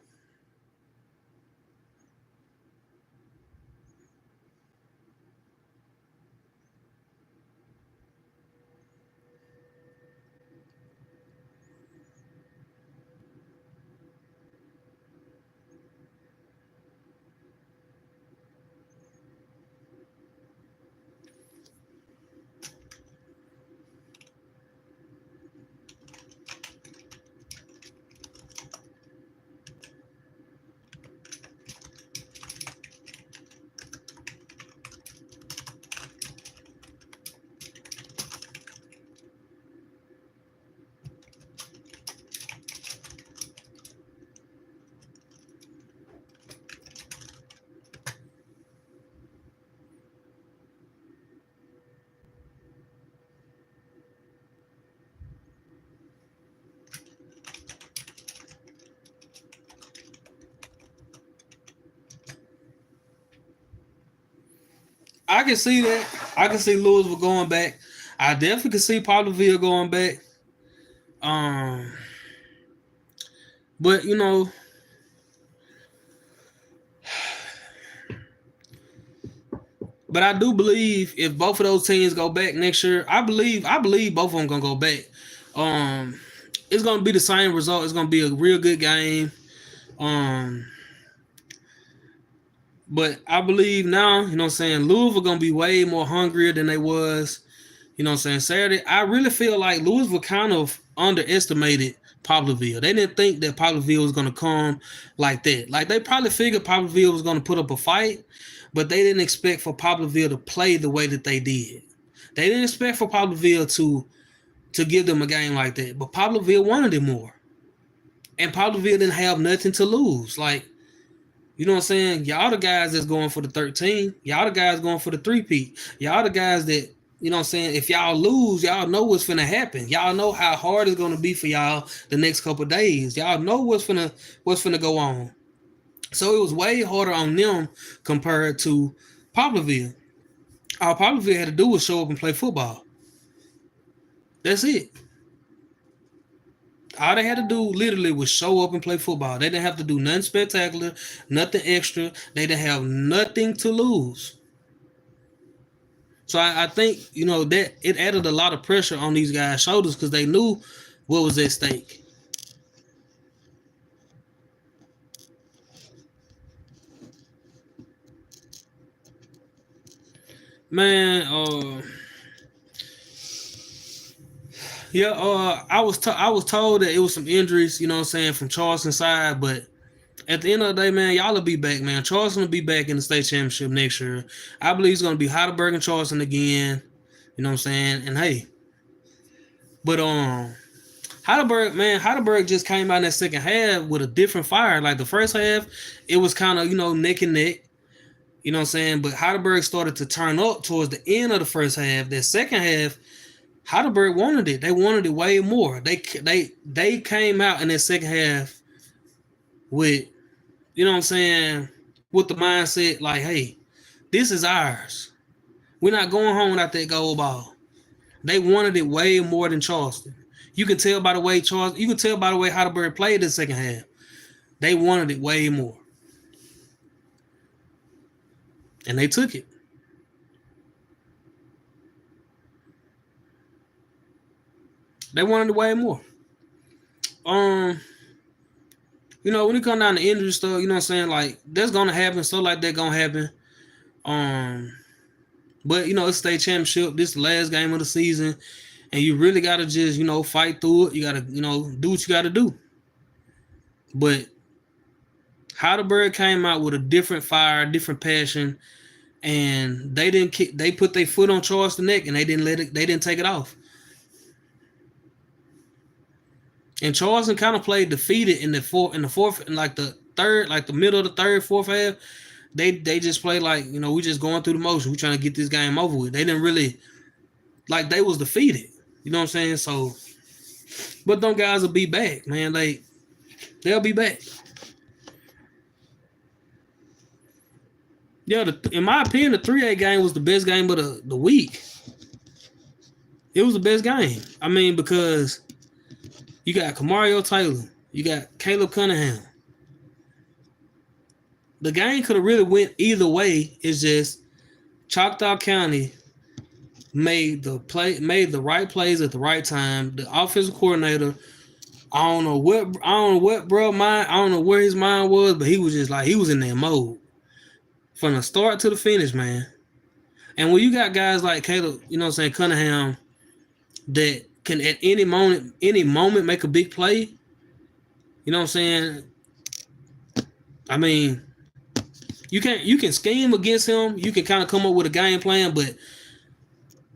I can see that. I can see Louisville going back. I definitely can see Poplarville going back. Um, but but I do believe if both of those teams go back next year, I believe both of them gonna go back. Um, it's gonna be the same result. It's gonna be a real good game. Um, but I believe now, what I'm saying, Louisville gonna be way more hungrier than they was, what I'm saying, Saturday. I really feel like Louisville kind of underestimated Poplarville. They didn't think that Poplarville was gonna come like that. Like they probably figured Poplarville was gonna put up a fight, but they didn't expect for Poplarville to play the way that they did. They didn't expect for Poplarville to give them a game like that. But Poplarville wanted it more. And Poplarville didn't have nothing to lose. Like, you know what I'm saying? Y'all the guys that's going for the 13. Y'all the guys going for the three-peat. Y'all the guys that, you know what I'm saying? If y'all lose, y'all know what's finna happen. Y'all know how hard it's gonna be for y'all the next couple of days. Y'all know what's finna go on. So it was way harder on them compared to Poplarville. All Poplarville had to do was show up and play football. That's it. All they had to do literally was show up and play football. They didn't have to do nothing spectacular, nothing extra. They didn't have nothing to lose. So I think, that it added a lot of pressure on these guys' shoulders because they knew what was at stake. Man, yeah, I was told that it was some injuries, what I'm saying, from Charleston side, but at the end of the day, man, y'all will be back, man. Charleston will be back in the state championship next year. I believe it's gonna be Heidelberg and Charleston again. You know what I'm saying? And hey, but Heidelberg just came out in that second half with a different fire. Like the first half, it was kind of, neck and neck. You know what I'm saying? But Heidelberg started to turn up towards the end of the first half. That second half, Heidelberg wanted it. They wanted it way more. They came out in that second half with, you know what I'm saying, with the mindset like, hey, this is ours. We're not going home without that gold ball. They wanted it way more than Charleston. You can tell by the way Heidelberg played the second half. They wanted it way more. And they took it. They wanted it way more. When it comes down to injury stuff, you know what I'm saying? Like, that's gonna happen, stuff like that gonna happen. But it's state championship. This is the last game of the season. And you really gotta just, fight through it. You gotta, do what you gotta do. But Heidelberg came out with a different fire, different passion, and they put their foot on Charleston's neck and they didn't take it off. And Charleston kind of played defeated in the fourth, and like the third, like the middle of the third, fourth half. They just played like, we just going through the motion. We trying to get this game over with. They didn't really, like, they was defeated. You know what I'm saying? So, but them guys will be back, man. They'll be back. Yeah, in my opinion, the 3A game was the best game of the week. It was the best game. I mean, because you got Kamario Taylor. You got Caleb Cunningham. The game could have really went either way. It's just Choctaw County made the right plays at the right time. The offensive coordinator, I don't know what bro mind. I don't know where his mind was, but he was just like, he was in that mode from the start to the finish, man. And when you got guys like Caleb, Cunningham, that can at any moment make a big play, you know what I'm saying? I mean, you can scheme against him. You can kind of come up with a game plan, but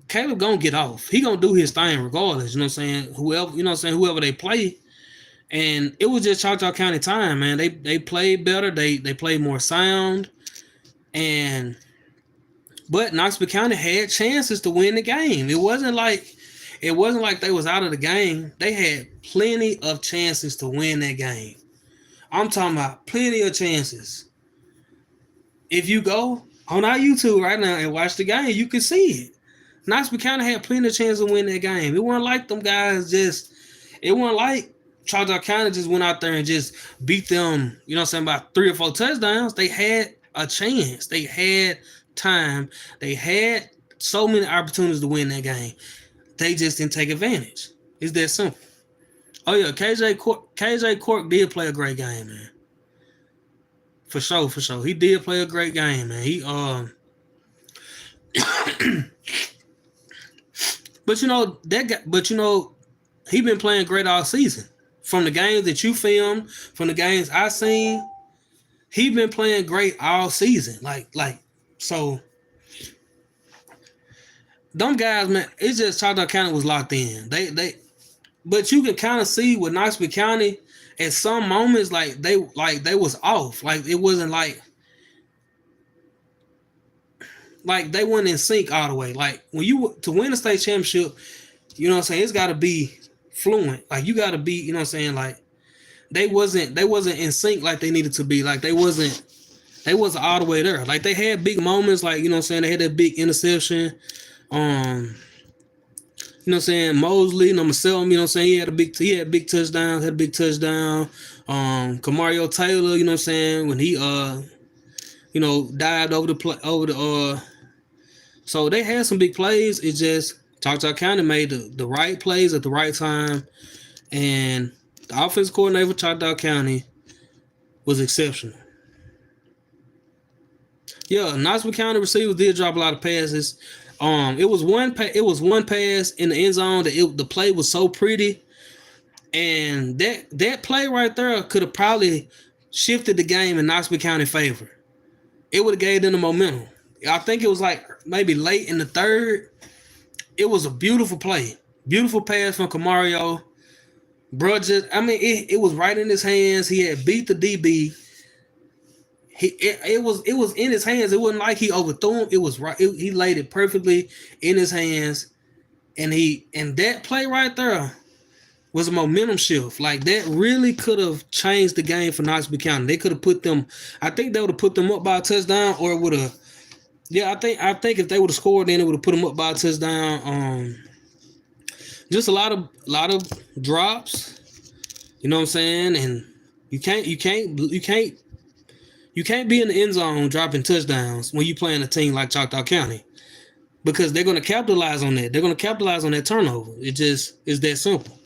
Caleb gonna get off. He gonna do his thing regardless. You know what I'm saying? Whoever they play. And it was just Choctaw County time, man. They played better. They played more sound. But Knoxville County had chances to win the game. It wasn't like they was out of the game. They had plenty of chances to win that game. I'm talking about plenty of chances. If you go on our YouTube right now and watch the game. You can see it. Knoxville County had plenty of chance to win that game. It wasn't like them guys just. It wasn't like Choctaw County just went out there and just beat them. You know what I'm saying, about 3 or 4 touchdowns. They had a chance. They had time. They had so many opportunities to win that game. They just didn't take advantage. It's that simple. Oh yeah, KJ Cork did play a great game, man. For sure, for sure. He did play a great game, man. But you know that guy, but you know he been playing great all season. From the games that you filmed, from the games I seen, he been playing great all season. So them guys, man, it's just Choctaw County was locked in. But you can kind of see with Knoxville County at some moments they was off. Like it wasn't like they weren't in sync all the way. Like when you to win a state championship, you know what I'm saying, it's got to be fluent. Like you got to be, you know what I'm saying, like they wasn't in sync like they needed to be. Like they wasn't all the way there. Like they had big moments, like, you know what I'm saying, they had that big interception. You know what I'm saying, Mosley, number 7, you know what I'm saying, he had big touchdowns, had a big touchdown. Kamario Taylor, you know what I'm saying, when he you know, dived over the so they had some big plays. It just Choctaw County made the right plays at the right time, and the offense coordinator for Choctaw County was exceptional. Yeah, Knoxville County receivers did drop a lot of passes. It was one pass in the end zone that the play was so pretty, and that play right there could have probably shifted the game in Knoxville County favor. It would have gave them the momentum. I think it was like maybe late in the third. It was a beautiful play, beautiful pass from Kamario. Bro, it was right in his hands. He had beat the DB. It was in his hands. It wasn't like he overthrew him. It was right. He laid it perfectly in his hands, and that play right there was a momentum shift. Like that really could have changed the game for Knoxville County. They could have put them. I think they would have put them up by a touchdown, or it would have. Yeah, I think if they would have scored, then it would have put them up by a touchdown. Just a lot of drops. You know what I'm saying? And you can't be in the end zone dropping touchdowns when you playing a team like Choctaw County, because they're going to capitalize on that. They're going to capitalize on that turnover. It just is that simple.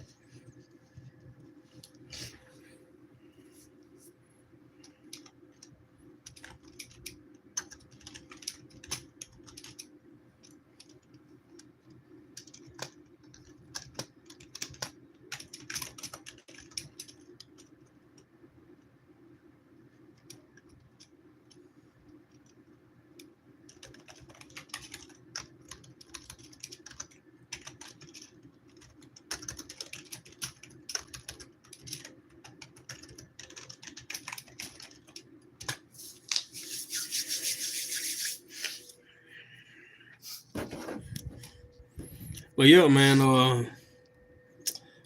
But yeah, man,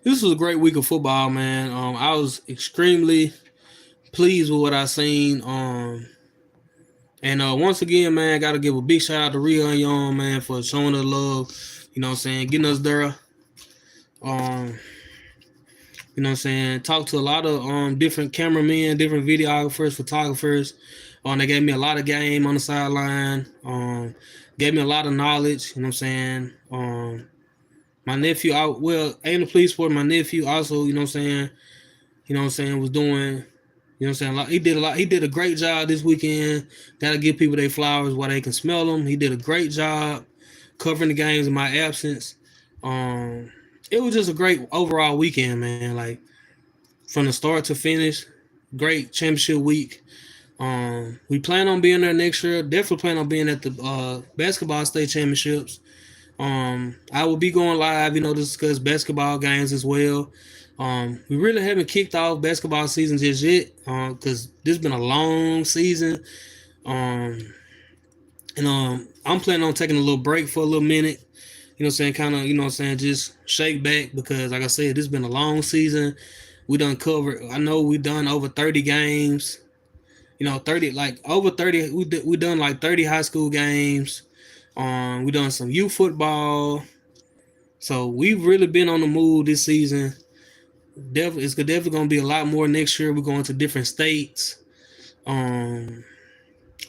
this was a great week of football, man. I was extremely pleased with what I seen. And once again, man, I got to give a big shout out to Rio and Young, man, for showing us love. You know what I'm saying, getting us there. You know what I'm saying, talked to a lot of different cameramen, different videographers, photographers. They gave me a lot of game on the sideline. Gave me a lot of knowledge. You know what I'm saying. My nephew, and the police for my nephew also, you know what I'm saying, was doing, you know what I'm saying, he did a great job this weekend. Gotta give people their flowers while they can smell them. He did a great job covering the games in my absence. It was just a great overall weekend, man. Like from the start to finish, great championship week. We plan on being there next year. Definitely plan on being at the basketball state championships. I will be going live, you know, to discuss basketball games as well. We really haven't kicked off basketball season just yet, because this has been a long season. I'm planning on taking a little break for a little minute. You know what I'm saying? Kind of, you know what I'm saying, just shake back, because like I said, this has been a long season. We done covered, I know we done over 30 games. 30, like over 30. We done like 30 high school games. We done some youth football. So we've really been on the move this season. It's definitely gonna be a lot more next year. We're going to different states. Um,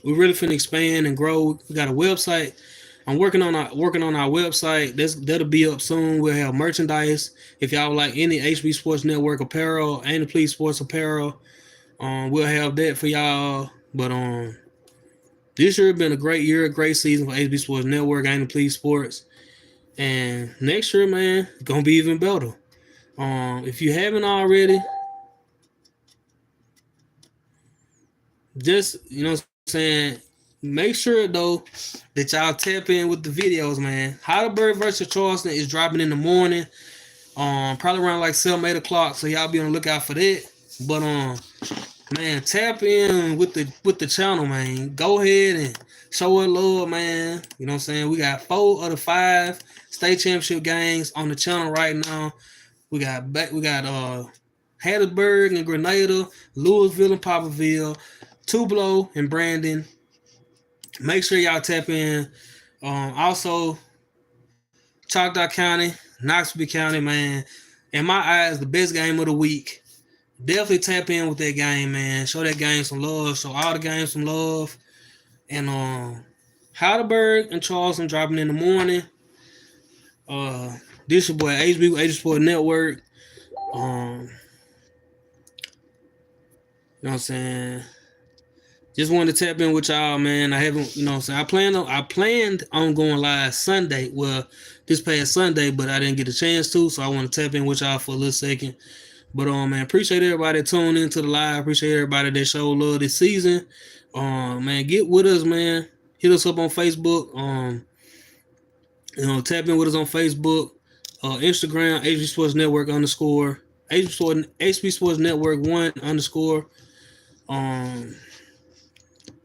we're really finna expand and grow. We got a website. I'm working on our website. That'll be up soon. We'll have merchandise. If y'all like any HB Sports Network apparel, and Please Sports apparel, we'll have that for y'all. But this year has been a great year, a great season for HB Sports Network, and Please Sports. And next year, man, it's gonna be even better. If you haven't already, just what I'm saying, make sure though that y'all tap in with the videos, man. Heidelberg versus Charleston is dropping in the morning, probably around like 7, 8 o'clock. So y'all be on the lookout for that. But man, tap in with the channel, man. Go ahead and show it love, man. You know what I'm saying? We got 4 of the 5 state championship games on the channel right now. We got Hattiesburg and Grenada, Louisville and Poplarville, Tupelo and Brandon. Make sure y'all tap in. Also, Choctaw County, Knoxville County, man. In my eyes, the best game of the week. Definitely tap in with that game, man. Show that game some love. Show all the games some love. And Heidelberg and Charleston dropping in the morning. This your boy HB Sport Network. You know what I'm saying? Just wanted to tap in with y'all, man. I haven't, you know what I'm saying? I planned on going live Sunday. Well, this past Sunday, but I didn't get a chance to, so I want to tap in with y'all for a little second. But man, appreciate everybody that tuned into the live. Appreciate everybody that showed love this season. Man, get with us, man. Hit us up on Facebook. Tap in with us on Facebook, Instagram, HB Sports Network _ HB Sports Network 1 _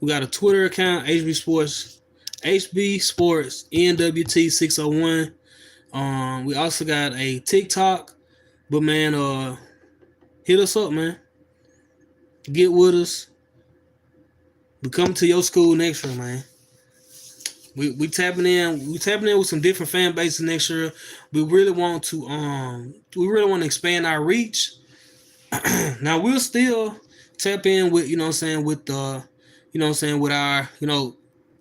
we got a Twitter account, HB Sports NWT 601. We also got a TikTok. But man, hit us up, man. Get with us. We come to your school next year, man. We tapping in. We tapping in with some different fan bases next year. We really want to expand our reach. Now we'll still tap in with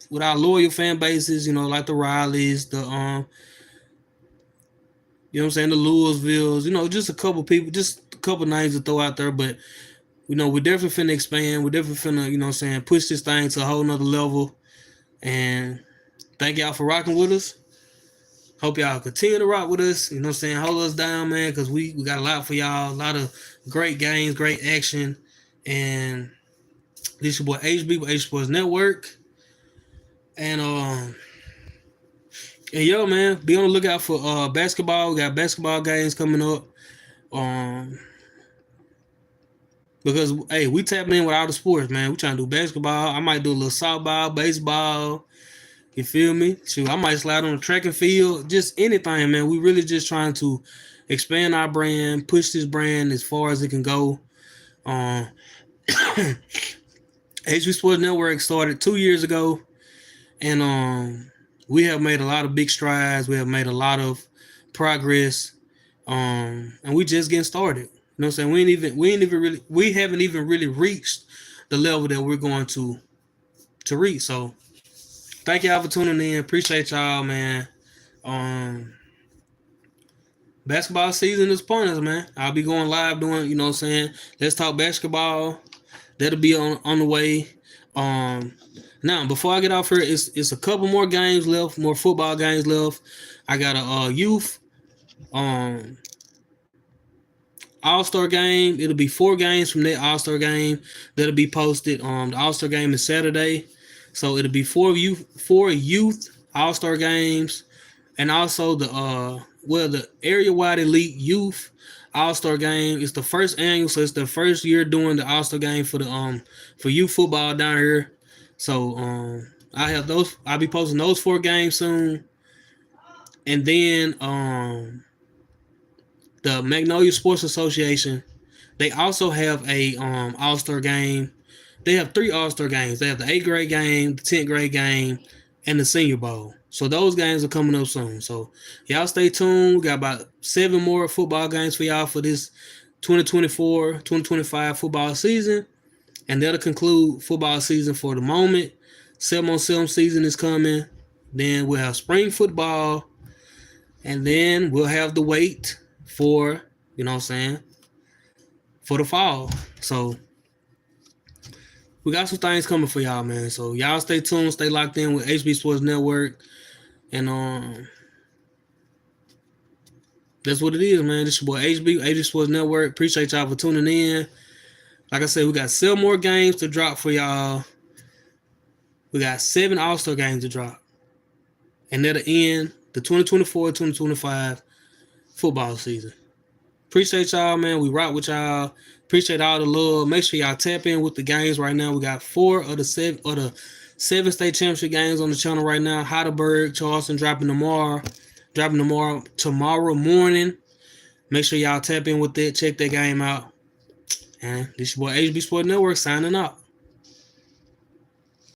with our loyal fan bases, like the Rileys, the the Louisvilles, just a couple people, just a couple names to throw out there. But we're definitely finna expand. We're definitely finna, push this thing to a whole nother level. And thank y'all for rocking with us. Hope y'all continue to rock with us. Hold us down, man, because we got a lot for y'all. A lot of great games, great action. And this your boy HB with H Sports Network. And yo, man, be on the lookout for basketball. We got basketball games coming up. Because hey, we tapping in with all the sports, man. We trying to do basketball. I might do a little softball, baseball. You feel me? Shoot, I might slide on the track and field. Just anything, man. We really just trying to expand our brand, push this brand as far as it can go. HB Sports Network started 2 years ago, and we have made a lot of big strides. We have made a lot of progress, and we just getting started. You know what I'm saying? We haven't even really reached the level that we're going to reach. So thank y'all for tuning in. Appreciate y'all, man. Basketball season is upon us, man. I'll be going live doing, Let's Talk Basketball. That'll be on the way. Now, before I get off here, it's a couple more games left, more football games left. I got a youth All-Star game. It'll be 4 games from that All-Star game that'll be posted. The All-Star game is Saturday. So it'll be 4 youth All-Star games, and also the area-wide elite youth All-Star game. It's the first annual, so it's the first year doing the All-Star game for youth football down here. So I have those. I'll be posting those 4 games soon, and then the Magnolia Sports Association, they also have a All-Star game they have 3 All-Star games. They have the 8th grade game, the 10th grade game, and the Senior Bowl. So those games are coming up soon. So y'all stay tuned. We got about 7 more football games for y'all for this 2024-2025 football season. And that'll conclude football season for the moment. 7-on-7 season is coming. Then we'll have spring football. And then we'll have the wait for, you know what I'm saying, for the fall. So we got some things coming for y'all, man. So y'all stay tuned, stay locked in with HB Sports Network. And that's what it is, man. This your boy HB Sports Network. Appreciate y'all for tuning in. Like I said, we got 7 more games to drop for y'all. We got 7 All-Star games to drop. And that'll end the 2024-2025 football season. Appreciate y'all, man. We rock with y'all. Appreciate all the love. Make sure y'all tap in with the games right now. We got 4 of the 7 state championship games on the channel right now. Heidelberg, Charleston dropping tomorrow. Tomorrow morning. Make sure y'all tap in with that. Check that game out. And this is your boy HB Sports Network signing out.